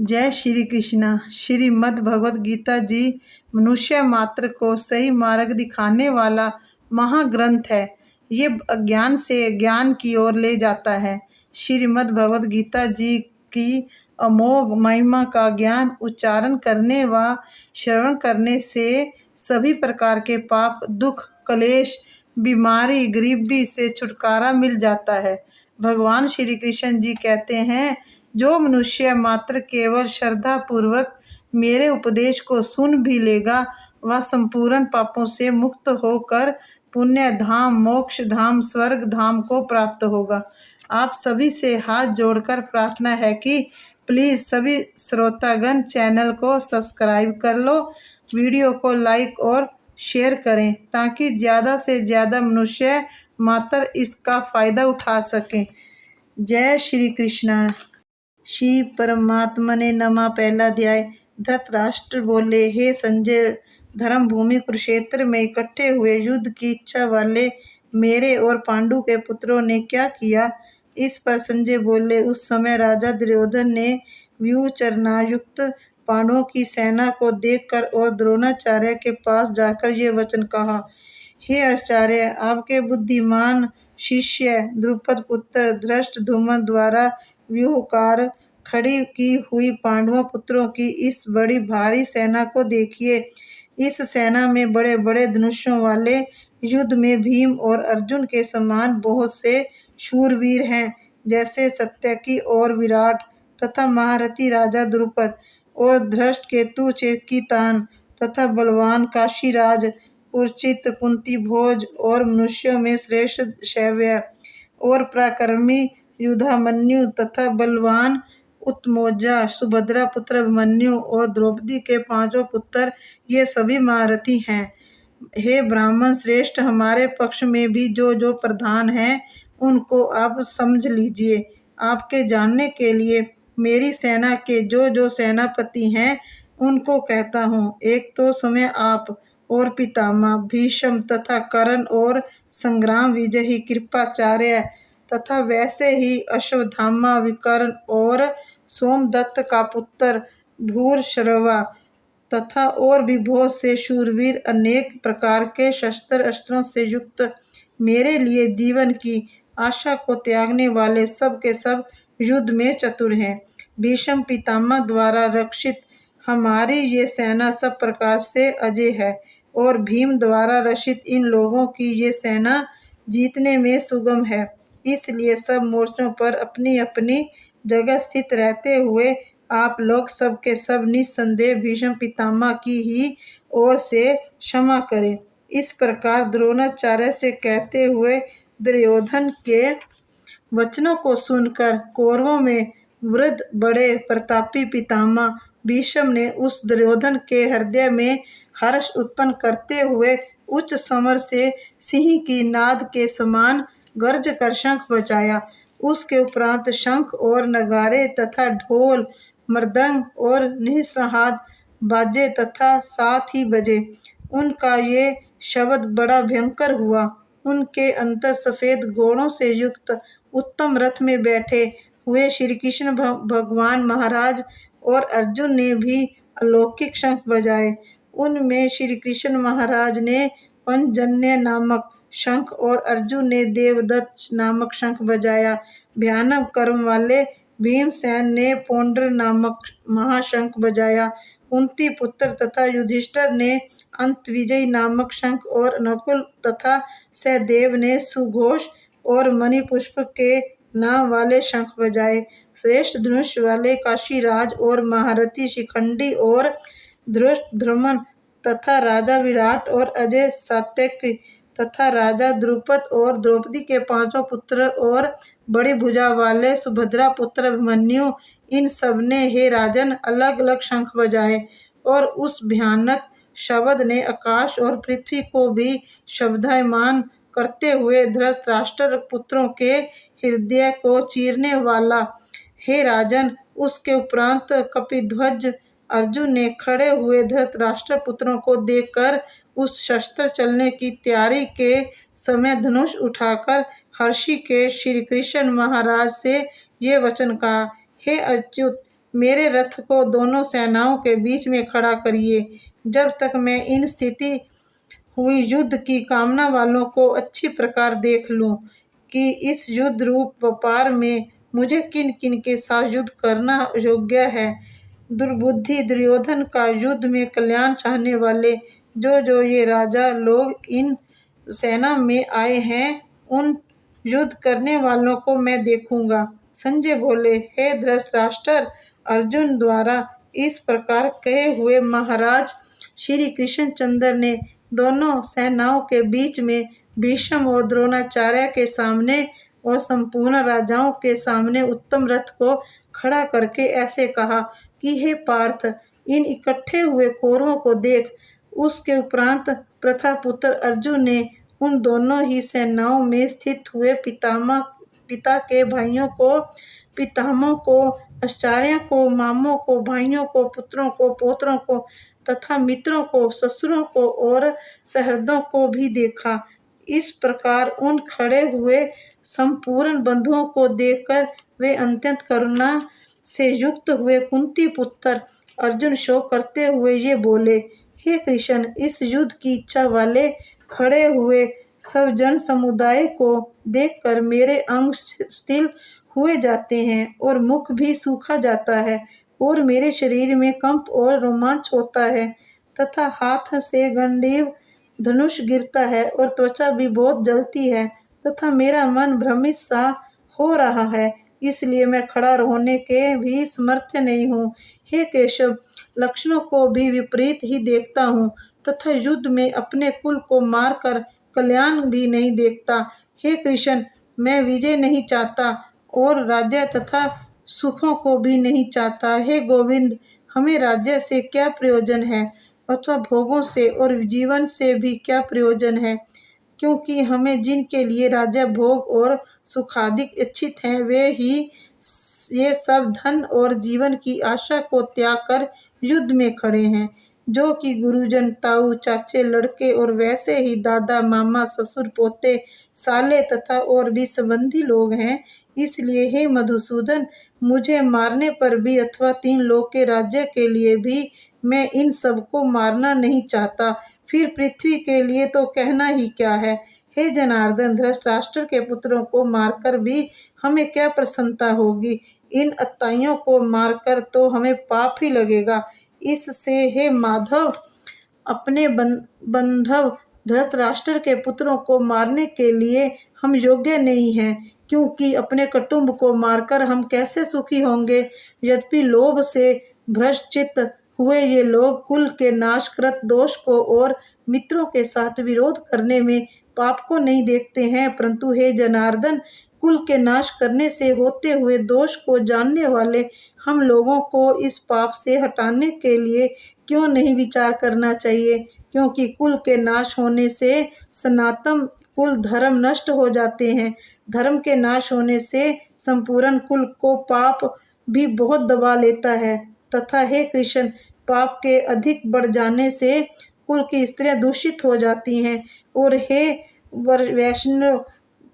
जय श्री कृष्णा। श्रीमद् भगवत गीता जी मनुष्य मात्र को सही मार्ग दिखाने वाला महाग्रंथ है। ये अज्ञान से ज्ञान की ओर ले जाता है। श्रीमद् भगवत गीता जी की अमोघ महिमा का ज्ञान उच्चारण करने व श्रवण करने से सभी प्रकार के पाप, दुख, क्लेश, बीमारी, गरीबी से छुटकारा मिल जाता है। भगवान श्री कृष्ण जी कहते हैं, जो मनुष्य मात्र केवल श्रद्धा पूर्वक मेरे उपदेश को सुन भी लेगा, वह संपूर्ण पापों से मुक्त होकर पुण्य धाम, मोक्ष धाम, स्वर्ग धाम को प्राप्त होगा। आप सभी से हाथ जोड़कर प्रार्थना है कि प्लीज़ सभी श्रोतागण चैनल को सब्सक्राइब कर लो, वीडियो को लाइक और शेयर करें ताकि ज़्यादा से ज़्यादा मनुष्य मात्र इसका फ़ायदा उठा सकें। जय श्री कृष्णा। श्री परमात्मा ने नमा पहला अध्याय। धृतराष्ट्र बोले, हे संजय, धर्म भूमि कुरुक्षेत्र में इकट्ठे हुए युद्ध की इच्छा वाले मेरे और पांडु के पुत्रों ने क्या किया? इस पर संजय बोले, उस समय राजा दुर्योधन ने व्यूचरणायुक्त पांडवों की सेना को देखकर और द्रोणाचार्य के पास जाकर ये वचन कहा, हे आचार्य, आपके बुद्धिमान शिष्य द्रुपद पुत्र धृष्टद्युम्न द्वारा व्यूहकार खड़ी की हुई पांडवों पुत्रों की इस बड़ी भारी सेना को देखिए। इस सेना में बड़े बड़े धनुषों वाले, युद्ध में भीम और अर्जुन के समान बहुत से शूरवीर हैं, जैसे सत्यकी और विराट तथा महारथी राजा द्रुपद और धृष्टकेतु चेकितान तथा बलवान काशीराज पुरचित कुंती भोज और मनुष्यों में श्रेष्ठ शैव्य और पराक्रमी युधामन्यु तथा बलवान उत्तमौजा सुभद्रा पुत्र अभिमन्यु और द्रौपदी के पांचों पुत्र, ये सभी महारथी हैं। हे ब्राह्मण श्रेष्ठ, हमारे पक्ष में भी जो जो प्रधान हैं उनको आप समझ लीजिए। आपके जानने के लिए मेरी सेना के जो जो सेनापति हैं उनको कहता हूँ। एक तो समय आप और पितामह भीष्म तथा कर्ण और संग्राम विजयी कृपाचार्य तथा वैसे ही अश्वत्थामा विकर्ण और सोमदत्त का पुत्र भूरिश्रवा तथा और भी बहुत से शूरवीर अनेक प्रकार के शस्त्र अस्त्रों से युक्त, मेरे लिए जीवन की आशा को त्यागने वाले सब के सब युद्ध में चतुर हैं। भीष्म पितामह द्वारा रक्षित हमारी ये सेना सब प्रकार से अजय है और भीम द्वारा रक्षित इन लोगों की ये सेना जीतने में सुगम है। इसलिए सब मोर्चों पर अपनी अपनी जगह स्थित रहते हुए आप लोग सब के सब निस्संदेह भीष्म पितामह की ही ओर से क्षमा करें। इस प्रकार द्रोणाचार्य से कहते हुए दुर्योधन के वचनों को सुनकर कौरवों में वृद्ध बड़े प्रतापी पितामह भीष्म ने उस दुर्योधन के हृदय में हर्ष उत्पन्न करते हुए उच्च समर से सिंह की नाद के समान गर्ज कर शंख बजाया। उसके उपरांत शंख और नगारे तथा ढोल, मृदंग और निस्सहाद बाजे तथा साथ ही बजे। उनका ये शब्द बड़ा भयंकर हुआ। उनके अंतर सफेद घोड़ों से युक्त उत्तम रथ में बैठे हुए श्री कृष्ण भगवान महाराज और अर्जुन ने भी अलौकिक शंख बजाए। उनमें श्री कृष्ण महाराज ने पंचजन्य नामक शंख और अर्जुन ने देवदत्त नामक शंख बजाया। भयानक कर्म वाले भीमसेन ने पौंड्र नामक महाशंख बजाया। कुंती पुत्र तथा युधिष्ठिर ने अंतविजयी नामक शंख और नकुल तथा सहदेव ने सुघोष और मणिपुष्प के नाम वाले शंख बजाए। श्रेष्ठ धनुष वाले काशीराज और महारथी शिखंडी और धृष्टद्युम्न तथा राजा विराट और अजय सात्यकी तथा राजा द्रुपद और द्रौपदी के पांचों पुत्र और बड़ी भुजा वाले सुभद्रा पुत्र अभिमन्यु, इन सब ने हे राजन अलग अलग शंख बजाए और उस भयानक शब्द ने आकाश और पृथ्वी को भी शब्दायमान करते हुए धृतराष्ट्र पुत्रों के हृदय को चीरने वाला। हे राजन, उसके उपरांत कपिध्वज अर्जुन ने खड़े हुए धृतराष्ट्र पुत्रों को देखकर उस शस्त्र चलने की तैयारी के समय धनुष उठाकर हर्षि के श्री कृष्ण महाराज से ये वचन कहा, हे अच्युत, मेरे रथ को दोनों सेनाओं के बीच में खड़ा करिए, जब तक मैं इन स्थिति हुई युद्ध की कामना वालों को अच्छी प्रकार देख लूं कि इस युद्ध रूप व्यापार में मुझे किन किन के साथ युद्ध करना योग्य है। दुर्बुद्धि दुर्योधन का युद्ध में कल्याण चाहने वाले जो ये राजा लोग इन सेना में आए हैं, उन युद्ध करने वालों को मैं देखूंगा। संजय बोले, हे धृतराष्ट्र, अर्जुन द्वारा इस प्रकार कहे हुए महाराज श्री कृष्णचंद्र ने दोनों सेनाओं के बीच में भीष्म और द्रोणाचार्य के सामने और संपूर्ण राजाओं के सामने उत्तम रथ को खड़ा करके ऐसे कहा कि हे पार्थ, इन इकट्ठे हुए कौरवों को देख। उसके उपरांत प्रथापुत्र अर्जुन ने उन दोनों ही सेनाओं में स्थित हुए पिता के भाइयों को, पितामहों को, आचार्यों को, मामों को, भाइयों को, पुत्रों को, पोत्रों को तथा मित्रों को, ससुरों को और सहृदयों को भी देखा। इस प्रकार उन खड़े हुए संपूर्ण बंधुओं को देखकर वे अत्यंत करुणा से युक्त हुए कुंती पुत्र अर्जुन शोक करते हुए ये बोले, हे कृष्ण, इस युद्ध की इच्छा वाले खड़े हुए सब जन समुदाय को देखकर मेरे अंग शिथिल हुए जाते हैं और मुख भी सूखा जाता है और मेरे शरीर में कंप और रोमांच होता है तथा हाथ से गंडीव धनुष गिरता है और त्वचा भी बहुत जलती है तथा मेरा मन भ्रमित सा हो रहा है, इसलिए मैं खड़ा होने के भी समर्थ नहीं हूँ। हे केशव, लक्षणों को भी विपरीत ही देखता हूँ तथा युद्ध में अपने कुल को मारकर कल्याण भी नहीं देखता। हे कृष्ण, मैं विजय नहीं चाहता और राज्य तथा सुखों को भी नहीं चाहता। हे गोविंद, हमें राज्य से क्या प्रयोजन है अथवा भोगों से और जीवन से भी क्या प्रयोजन है, क्योंकि हमें जिनके लिए राज्य भोग और सुखादिक इच्छित हैं वे ही ये सब धन और जीवन की आशा को त्याग कर युद्ध में खड़े हैं, जो कि गुरुजन, ताऊ, चाचे, लड़के और वैसे ही दादा, मामा, ससुर, पोते, साले तथा और भी संबंधी लोग हैं। इसलिए हे मधुसूदन, मुझे मारने पर भी अथवा 3 लोक के राज्य के लिए भी मैं इन सबको मारना नहीं चाहता। फिर पृथ्वी के लिए तो कहना ही क्या है। हे जनार्दन, धृतराष्ट्र के पुत्रों को मारकर भी हमें क्या प्रसन्नता होगी। इन अत्ताइयों को मारकर तो हमें पाप ही लगेगा। इससे हे माधव, अपने बंधव धृतराष्ट्र के पुत्रों को मारने के लिए हम योग्य नहीं हैं, क्योंकि अपने कुटुंब को मारकर हम कैसे सुखी होंगे। यद्यपि लोभ से भ्रष्टचित्त हुए ये लोग कुल के नाशकृत दोष को और मित्रों के साथ विरोध करने में पाप को नहीं देखते हैं, परंतु हे जनार्दन, कुल के नाश करने से होते हुए दोष को जानने वाले हम लोगों को इस पाप से हटाने के लिए क्यों नहीं विचार करना चाहिए, क्योंकि कुल के नाश होने से सनातन कुल धर्म नष्ट हो जाते हैं। धर्म के नाश होने से संपूर्ण कुल को पाप भी बहुत दबा लेता है तथा हे कृष्ण, पाप के अधिक बढ़ जाने से कुल की स्त्रियां दूषित हो जाती हैं और हे वैष्णव,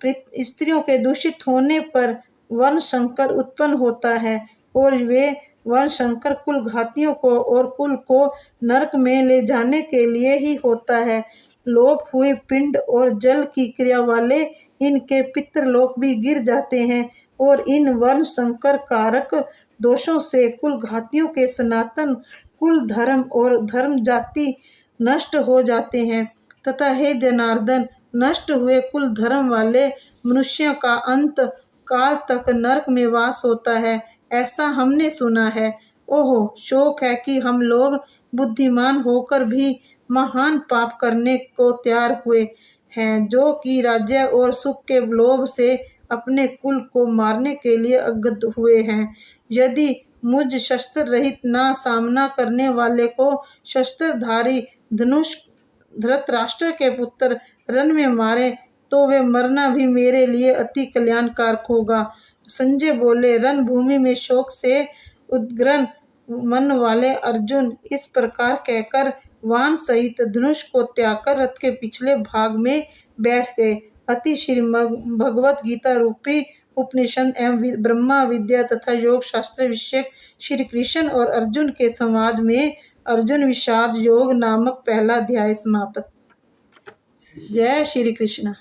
स्त्रियों के दूषित होने पर वर्ण संकर उत्पन्न होता है और वे वर्ण संकर कुल घातियों को और कुल को नरक में ले जाने के लिए ही होता है। लोप हुए पिंड और जल की क्रिया वाले इनके पितृलोक भी गिर जाते हैं और इन वर्ण संकर कारक दोषों से कुल घातियों के सनातन कुल धर्म और धर्म जाति नष्ट हो जाते हैं तथा हे जनार्दन, नष्ट हुए कुल धर्म वाले मनुष्यों का अंत काल तक नरक में वास होता है, ऐसा हमने सुना है। ओहो, शोक है कि हम लोग बुद्धिमान होकर भी महान पाप करने को तैयार हुए हैं, जो कि राज्य और सुख के लोभ से अपने कुल को मारने के लिए अग्रत हुए हैं। यदि मुझ शस्त्र रहित ना सामना करने वाले को शस्त्रधारी धनुष धृतराष्ट्र के पुत्र रण में मारे तो वे मरना भी मेरे लिए अति कल्याणकारक होगा। संजय बोले, रणभूमि में शोक से उद्ग्रन मन वाले अर्जुन इस प्रकार कहकर वान सहित धनुष को त्याग कर रथ के पिछले भाग में बैठ गए। अति श्री भगवत गीता रूपी उपनिषद एवं ब्रह्मा विद्या तथा योग शास्त्र विषयक श्री कृष्ण और अर्जुन के संवाद में अर्जुन विषाद योग नामक पहला अध्याय समाप्त। जय श्री कृष्ण।